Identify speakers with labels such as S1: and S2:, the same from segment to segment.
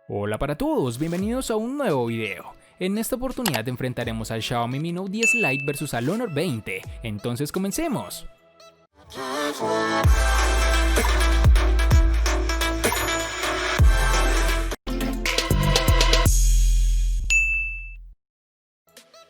S1: Hola para todos, bienvenidos a un nuevo video. En esta oportunidad enfrentaremos al Xiaomi Mi Note 10 Lite versus al Honor 20, entonces comencemos.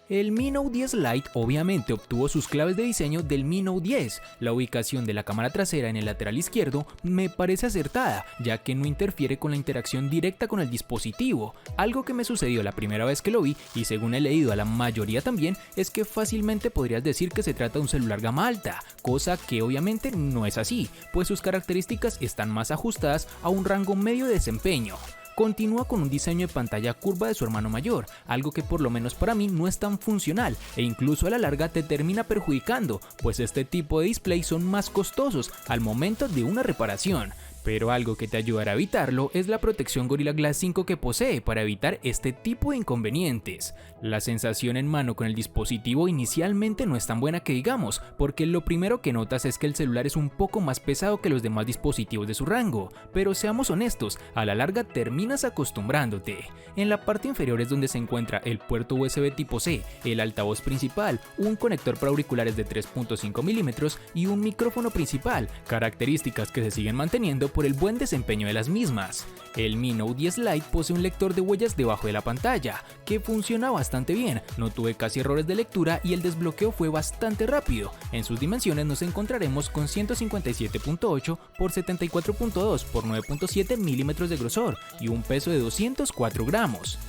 S1: El Mi Note 10 Lite obviamente obtuvo sus claves de diseño del Mi Note 10. La ubicación de la cámara trasera en el lateral izquierdo me parece acertada, ya que no interfiere con la interacción directa con el dispositivo. Algo que me sucedió la primera vez que lo vi, y según he leído a la mayoría también, es que fácilmente podrías decir que se trata de un celular gama alta, cosa que obviamente no es así, pues sus características están más ajustadas a un rango medio de desempeño. Continúa con un diseño de pantalla curva de su hermano mayor, algo que por lo menos para mí no es tan funcional e incluso a la larga te termina perjudicando, pues este tipo de display son más costosos al momento de una reparación. Pero algo que te ayudará a evitarlo es la protección Gorilla Glass 5 que posee para evitar este tipo de inconvenientes. La sensación en mano con el dispositivo inicialmente no es tan buena que digamos, porque lo primero que notas es que el celular es un poco más pesado que los demás dispositivos de su rango, pero seamos honestos, a la larga terminas acostumbrándote. En la parte inferior es donde se encuentra el puerto USB tipo C, el altavoz principal, un conector para auriculares de 3.5 mm y un micrófono principal, características que se siguen manteniendo por el buen desempeño de las mismas. El Mi Note 10 Lite posee un lector de huellas debajo de la pantalla, que funciona bastante bien, no tuve casi errores de lectura y el desbloqueo fue bastante rápido. En sus dimensiones nos encontraremos con 157.8 x 74.2 x 9.7 mm de grosor y un peso de 204 gramos.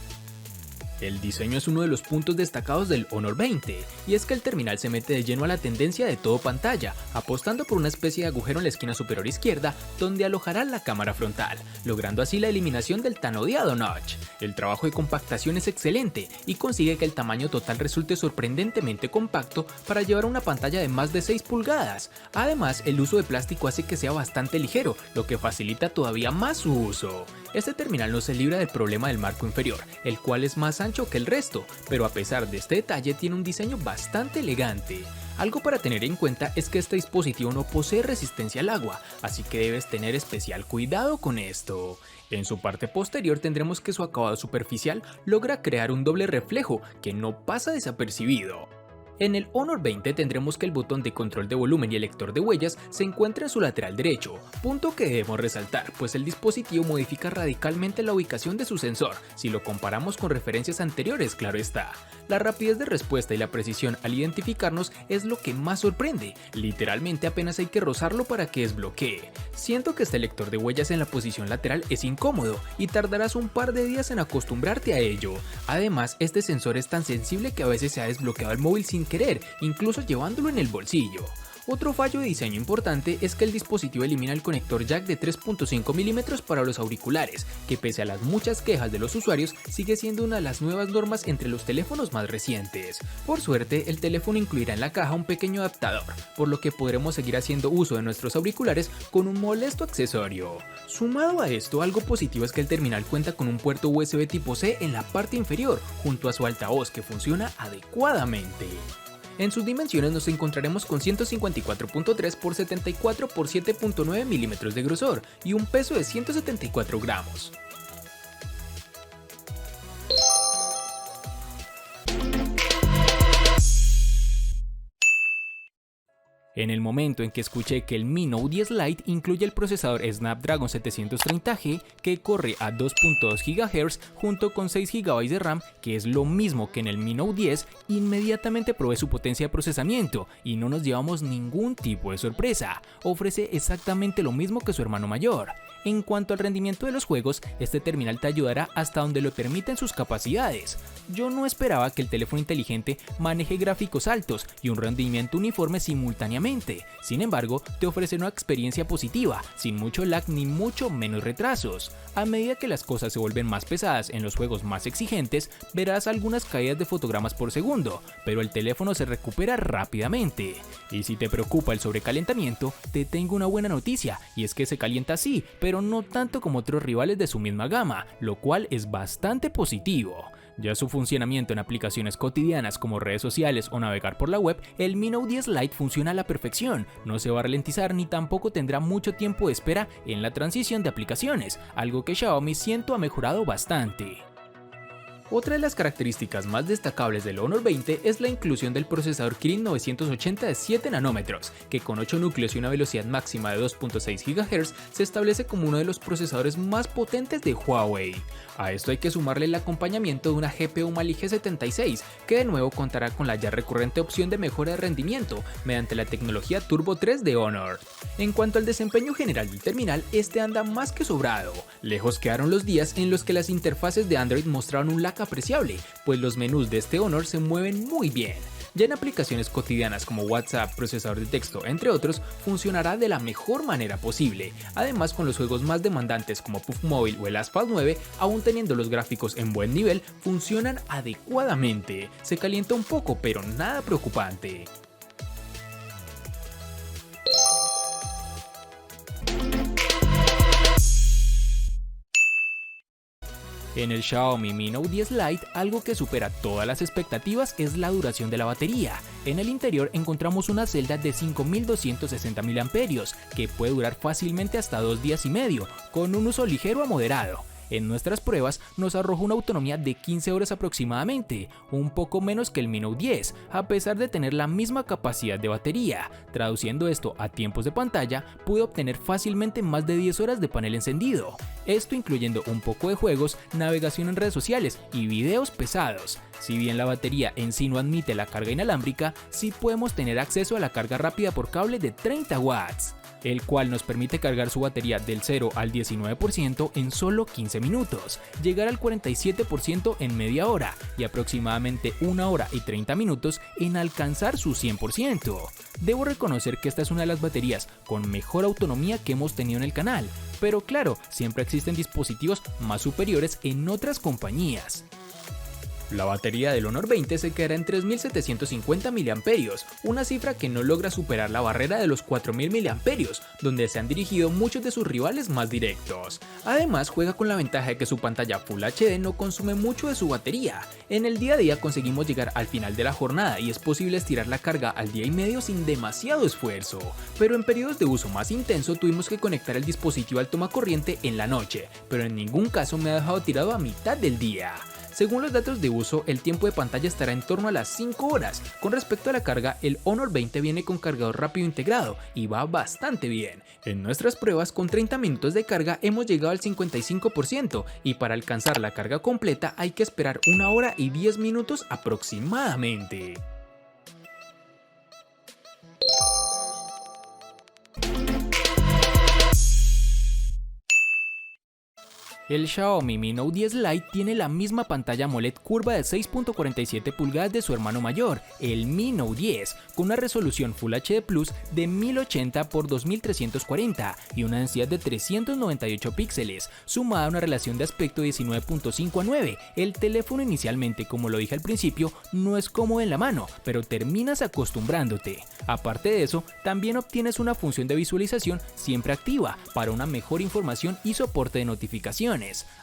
S1: El diseño es uno de los puntos destacados del Honor 20, y es que el terminal se mete de lleno a la tendencia de todo pantalla, apostando por una especie de agujero en la esquina superior izquierda donde alojará la cámara frontal, logrando así la eliminación del tan odiado notch. El trabajo de compactación es excelente y consigue que el tamaño total resulte sorprendentemente compacto para llevar una pantalla de más de 6 pulgadas. Además, el uso de plástico hace que sea bastante ligero, lo que facilita todavía más su uso. Este terminal no se libra del problema del marco inferior, el cual es más ancho que el resto, pero a pesar de este detalle tiene un diseño bastante elegante. Algo para tener en cuenta es que este dispositivo no posee resistencia al agua, así que debes tener especial cuidado con esto. En su parte posterior tendremos que su acabado superficial logra crear un doble reflejo que no pasa desapercibido. En el Honor 20 tendremos que el botón de control de volumen y el lector de huellas se encuentra en su lateral derecho, punto que debemos resaltar, pues el dispositivo modifica radicalmente la ubicación de su sensor, si lo comparamos con referencias anteriores, claro está. La rapidez de respuesta y la precisión al identificarnos es lo que más sorprende, literalmente apenas hay que rozarlo para que desbloquee. Siento que este lector de huellas en la posición lateral es incómodo y tardarás un par de días en acostumbrarte a ello. Además, este sensor es tan sensible que a veces se ha desbloqueado el móvil sin querer, incluso llevándolo en el bolsillo. Otro fallo de diseño importante es que el dispositivo elimina el conector jack de 3.5 mm para los auriculares, que pese a las muchas quejas de los usuarios, sigue siendo una de las nuevas normas entre los teléfonos más recientes. Por suerte, el teléfono incluirá en la caja un pequeño adaptador, por lo que podremos seguir haciendo uso de nuestros auriculares con un molesto accesorio. Sumado a esto, algo positivo es que el terminal cuenta con un puerto USB tipo C en la parte inferior, junto a su altavoz que funciona adecuadamente. En sus dimensiones nos encontraremos con 154.3 x 74 x 7.9 mm de grosor y un peso de 174 gramos. En el momento en que escuché que el Mi Note 10 Lite incluye el procesador Snapdragon 730G que corre a 2.2 GHz junto con 6 GB de RAM, que es lo mismo que en el Mi Note 10, inmediatamente probé su potencia de procesamiento y no nos llevamos ningún tipo de sorpresa. Ofrece exactamente lo mismo que su hermano mayor. En cuanto al rendimiento de los juegos, este terminal te ayudará hasta donde lo permiten sus capacidades. Yo no esperaba que el teléfono inteligente maneje gráficos altos y un rendimiento uniforme simultáneamente. Sin embargo, te ofrece una experiencia positiva, sin mucho lag ni mucho menos retrasos. A medida que las cosas se vuelven más pesadas en los juegos más exigentes, verás algunas caídas de fotogramas por segundo, pero el teléfono se recupera rápidamente. Y si te preocupa el sobrecalentamiento, te tengo una buena noticia, y es que se calienta así, pero no tanto como otros rivales de su misma gama, lo cual es bastante positivo. Ya su funcionamiento en aplicaciones cotidianas como redes sociales o navegar por la web, el Mi Note 10 Lite funciona a la perfección, no se va a ralentizar ni tampoco tendrá mucho tiempo de espera en la transición de aplicaciones, algo que Xiaomi siento ha mejorado bastante. Otra de las características más destacables del Honor 20 es la inclusión del procesador Kirin 980 de 7 nanómetros, que con 8 núcleos y una velocidad máxima de 2.6 GHz se establece como uno de los procesadores más potentes de Huawei. A esto hay que sumarle el acompañamiento de una GPU Mali G76, que de nuevo contará con la ya recurrente opción de mejora de rendimiento mediante la tecnología Turbo 3 de Honor. En cuanto al desempeño general del terminal, este anda más que sobrado. Lejos quedaron los días en los que las interfaces de Android mostraron un lag apreciable, pues los menús de este Honor se mueven muy bien. Ya en aplicaciones cotidianas como WhatsApp, procesador de texto, entre otros, funcionará de la mejor manera posible. Además, con los juegos más demandantes como Puff Mobile o el Asphalt 9, aún teniendo los gráficos en buen nivel, funcionan adecuadamente. Se calienta un poco, pero nada preocupante. En el Xiaomi Mi Note 10 Lite, algo que supera todas las expectativas es la duración de la batería. En el interior encontramos una celda de 5260 mAh, que puede durar fácilmente hasta 2 días y medio, con un uso ligero a moderado. En nuestras pruebas nos arrojó una autonomía de 15 horas aproximadamente, un poco menos que el Mi Note 10, a pesar de tener la misma capacidad de batería. Traduciendo esto a tiempos de pantalla, pude obtener fácilmente más de 10 horas de panel encendido. Esto incluyendo un poco de juegos, navegación en redes sociales y videos pesados. Si bien la batería en sí no admite la carga inalámbrica, sí podemos tener acceso a la carga rápida por cable de 30 watts. El cual nos permite cargar su batería del 0 al 19% en solo 15 minutos, llegar al 47% en media hora y aproximadamente 1 hora y 30 minutos en alcanzar su 100%. Debo reconocer que esta es una de las baterías con mejor autonomía que hemos tenido en el canal, pero claro, siempre existen dispositivos más superiores en otras compañías. La batería del Honor 20 se quedará en 3750 mAh, una cifra que no logra superar la barrera de los 4000 mAh, donde se han dirigido muchos de sus rivales más directos. Además, juega con la ventaja de que su pantalla Full HD no consume mucho de su batería. En el día a día conseguimos llegar al final de la jornada y es posible estirar la carga al día y medio sin demasiado esfuerzo, pero en periodos de uso más intenso tuvimos que conectar el dispositivo al tomacorriente en la noche, pero en ningún caso me ha dejado tirado a mitad del día. Según los datos de uso, el tiempo de pantalla estará en torno a las 5 horas. Con respecto a la carga, el Honor 20 viene con cargador rápido integrado y va bastante bien. En nuestras pruebas, con 30 minutos de carga hemos llegado al 55% y para alcanzar la carga completa hay que esperar 1 hora y 10 minutos aproximadamente. El Xiaomi Mi Note 10 Lite tiene la misma pantalla AMOLED curva de 6.47 pulgadas de su hermano mayor, el Mi Note 10, con una resolución Full HD Plus de 1080 x 2340 y una densidad de 398 píxeles, sumada a una relación de aspecto de 19.5 a 9. El teléfono inicialmente, como lo dije al principio, no es cómodo en la mano, pero terminas acostumbrándote. Aparte de eso, también obtienes una función de visualización siempre activa para una mejor información y soporte de notificaciones.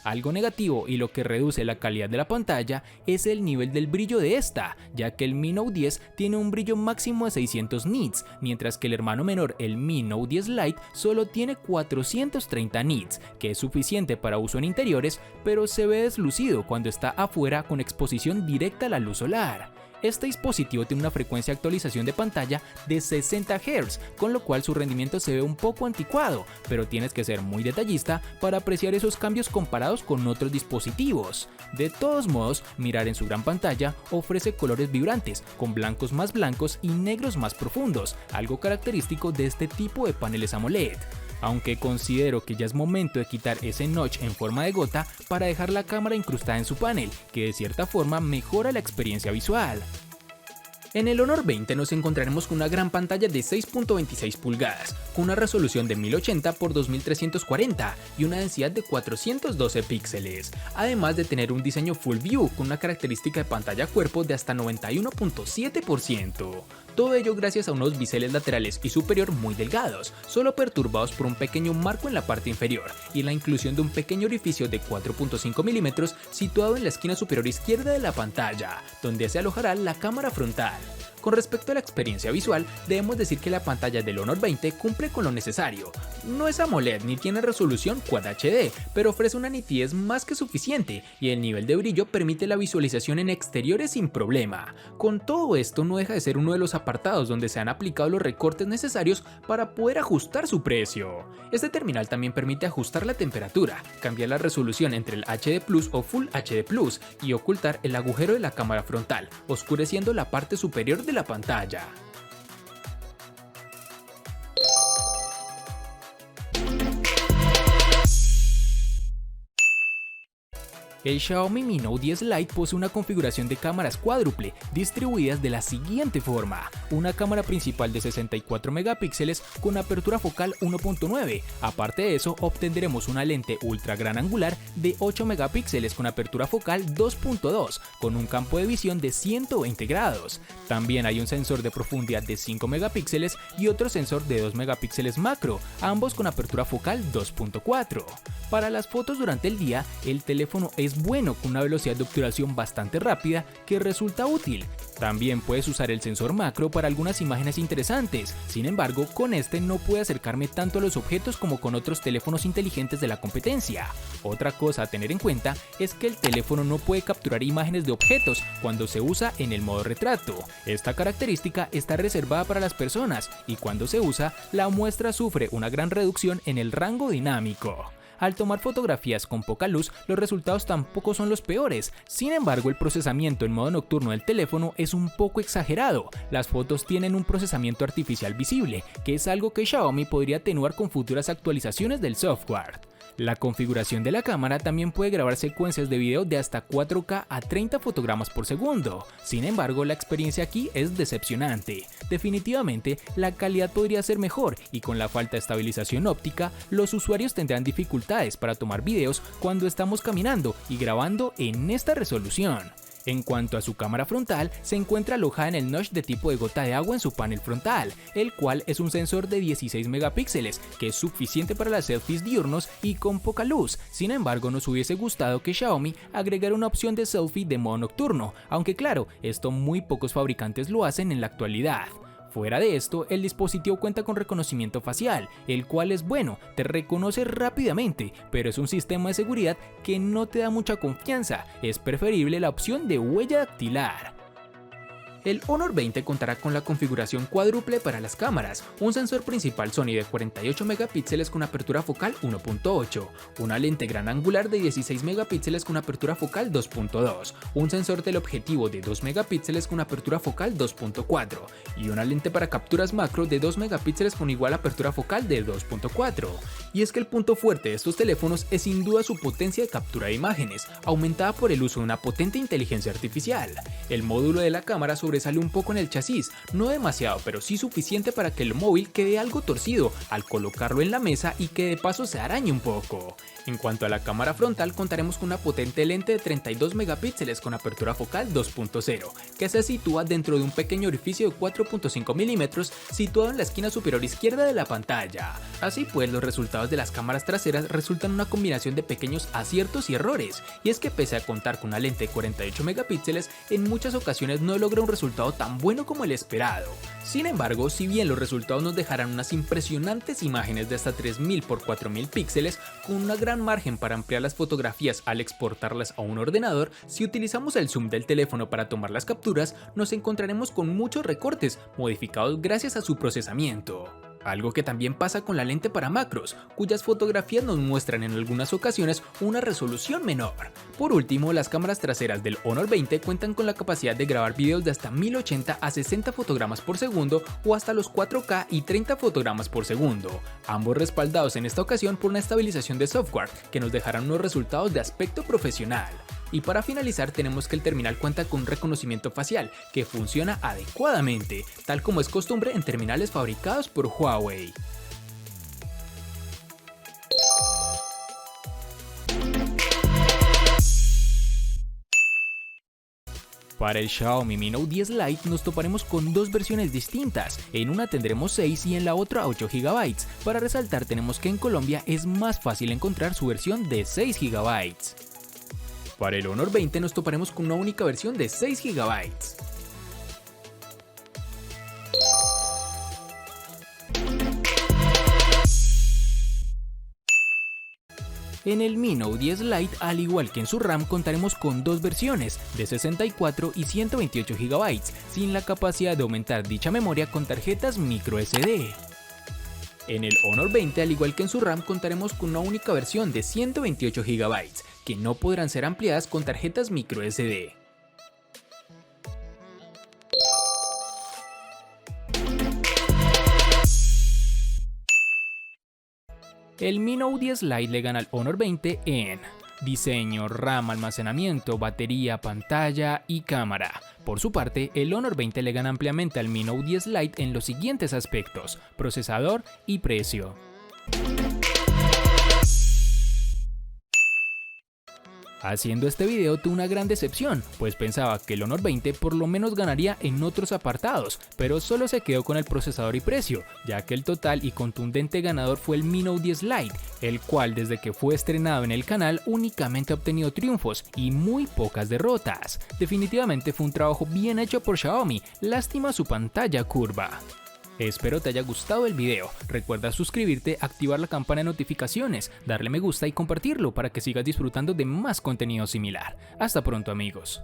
S1: Algo negativo y lo que reduce la calidad de la pantalla es el nivel del brillo de esta, ya que el Mi Note 10 tiene un brillo máximo de 600 nits, mientras que el hermano menor, el Mi Note 10 Lite, solo tiene 430 nits, que es suficiente para uso en interiores, pero se ve deslucido cuando está afuera con exposición directa a la luz solar. Este dispositivo tiene una frecuencia de actualización de pantalla de 60 Hz, con lo cual su rendimiento se ve un poco anticuado, pero tienes que ser muy detallista para apreciar esos cambios comparados con otros dispositivos. De todos modos, mirar en su gran pantalla ofrece colores vibrantes, con blancos más blancos y negros más profundos, algo característico de este tipo de paneles AMOLED. Aunque considero que ya es momento de quitar ese notch en forma de gota para dejar la cámara incrustada en su panel, que de cierta forma mejora la experiencia visual. En el Honor 20 nos encontraremos con una gran pantalla de 6.26 pulgadas, con una resolución de 1080 x 2340 y una densidad de 412 píxeles, además de tener un diseño Full View con una característica de pantalla cuerpo de hasta 91.7%. Todo ello gracias a unos biseles laterales y superior muy delgados, solo perturbados por un pequeño marco en la parte inferior y la inclusión de un pequeño orificio de 4.5 mm situado en la esquina superior izquierda de la pantalla, donde se alojará la cámara frontal. Con respecto a la experiencia visual, debemos decir que la pantalla del Honor 20 cumple con lo necesario. No es AMOLED ni tiene resolución Quad HD, pero ofrece una nitidez más que suficiente y el nivel de brillo permite la visualización en exteriores sin problema. Con todo esto, no deja de ser uno de los apartados donde se han aplicado los recortes necesarios para poder ajustar su precio. Este terminal también permite ajustar la temperatura, cambiar la resolución entre el HD Plus o Full HD Plus y ocultar el agujero de la cámara frontal, oscureciendo la parte superior de la pantalla. El Xiaomi Mi Note 10 Lite posee una configuración de cámaras cuádruple, distribuidas de la siguiente forma: una cámara principal de 64 megapíxeles con apertura focal 1.9, aparte de eso obtendremos una lente ultra gran angular de 8 megapíxeles con apertura focal 2.2, con un campo de visión de 120 grados. También hay un sensor de profundidad de 5 megapíxeles y otro sensor de 2 megapíxeles macro, ambos con apertura focal 2.4. Para las fotos durante el día, el teléfono es bueno con una velocidad de obturación bastante rápida que resulta útil. También puedes usar el sensor macro para algunas imágenes interesantes, sin embargo, con este no puedo acercarme tanto a los objetos como con otros teléfonos inteligentes de la competencia. Otra cosa a tener en cuenta es que el teléfono no puede capturar imágenes de objetos cuando se usa en el modo retrato. Esta característica está reservada para las personas y cuando se usa, la muestra sufre una gran reducción en el rango dinámico. Al tomar fotografías con poca luz, los resultados tampoco son los peores. Sin embargo, el procesamiento en modo nocturno del teléfono es un poco exagerado. Las fotos tienen un procesamiento artificial visible, que es algo que Xiaomi podría atenuar con futuras actualizaciones del software. La configuración de la cámara también puede grabar secuencias de video de hasta 4K a 30 fotogramas por segundo. Sin embargo, la experiencia aquí es decepcionante. Definitivamente, la calidad podría ser mejor y con la falta de estabilización óptica, los usuarios tendrán dificultades para tomar videos cuando estamos caminando y grabando en esta resolución. En cuanto a su cámara frontal, se encuentra alojada en el notch de tipo de gota de agua en su panel frontal, el cual es un sensor de 16 megapíxeles, que es suficiente para las selfies diurnos y con poca luz. Sin embargo, nos hubiese gustado que Xiaomi agregara una opción de selfie de modo nocturno, aunque claro, esto muy pocos fabricantes lo hacen en la actualidad. Fuera de esto, el dispositivo cuenta con reconocimiento facial, el cual es bueno, te reconoce rápidamente, pero es un sistema de seguridad que no te da mucha confianza, es preferible la opción de huella dactilar. El Honor 20 contará con la configuración cuádruple para las cámaras, un sensor principal Sony de 48 megapíxeles con apertura focal 1.8, una lente gran angular de 16 megapíxeles con apertura focal 2.2, un sensor teleobjetivo de 2 megapíxeles con apertura focal 2.4 y una lente para capturas macro de 2 megapíxeles con igual apertura focal de 2.4. Y es que el punto fuerte de estos teléfonos es sin duda su potencia de captura de imágenes, aumentada por el uso de una potente inteligencia artificial. El módulo de la cámara sobresale un poco en el chasis, no demasiado, pero sí suficiente para que el móvil quede algo torcido al colocarlo en la mesa y que de paso se arañe un poco. En cuanto a la cámara frontal, contaremos con una potente lente de 32 megapíxeles con apertura focal 2.0, que se sitúa dentro de un pequeño orificio de 4.5 mm situado en la esquina superior izquierda de la pantalla. Así pues, los resultados de las cámaras traseras resultan una combinación de pequeños aciertos y errores, y es que pese a contar con una lente de 48 megapíxeles, en muchas ocasiones no logra un resultado tan bueno como el esperado. Sin embargo, si bien los resultados nos dejarán unas impresionantes imágenes de hasta 3000 x 4000 píxeles, con una gran margen para ampliar las fotografías al exportarlas a un ordenador, si utilizamos el zoom del teléfono para tomar las capturas, nos encontraremos con muchos recortes modificados gracias a su procesamiento. Algo que también pasa con la lente para macros, cuyas fotografías nos muestran en algunas ocasiones una resolución menor. Por último, las cámaras traseras del Honor 20 cuentan con la capacidad de grabar videos de hasta 1080 a 60 fotogramas por segundo o hasta los 4K y 30 fotogramas por segundo, ambos respaldados en esta ocasión por una estabilización de software que nos dejarán unos resultados de aspecto profesional. Y para finalizar tenemos que el terminal cuenta con un reconocimiento facial que funciona adecuadamente, tal como es costumbre en terminales fabricados por Huawei. Para el Xiaomi Mi Note 10 Lite nos toparemos con dos versiones distintas, en una tendremos 6 y en la otra 8 GB. Para resaltar tenemos que en Colombia es más fácil encontrar su versión de 6 GB. Para el Honor 20 nos toparemos con una única versión de 6 GB. En el Mi Note 10 Lite, al igual que en su RAM, contaremos con dos versiones, de 64 y 128 GB, sin la capacidad de aumentar dicha memoria con tarjetas microSD. En el Honor 20, al igual que en su RAM, contaremos con una única versión de 128 GB, que no podrán ser ampliadas con tarjetas microSD. El Mi Note 10 Lite le gana al Honor 20 en diseño, RAM, almacenamiento, batería, pantalla y cámara. Por su parte, el Honor 20 le gana ampliamente al Mi Note 10 Lite en los siguientes aspectos: procesador y precio. Haciendo este video tuve una gran decepción, pues pensaba que el Honor 20 por lo menos ganaría en otros apartados, pero solo se quedó con el procesador y precio, ya que el total y contundente ganador fue el Mi Note 10 Lite, el cual desde que fue estrenado en el canal únicamente ha obtenido triunfos y muy pocas derrotas. Definitivamente fue un trabajo bien hecho por Xiaomi, lástima su pantalla curva. Espero te haya gustado el video, recuerda suscribirte, activar la campana de notificaciones, darle me gusta y compartirlo para que sigas disfrutando de más contenido similar. Hasta pronto amigos.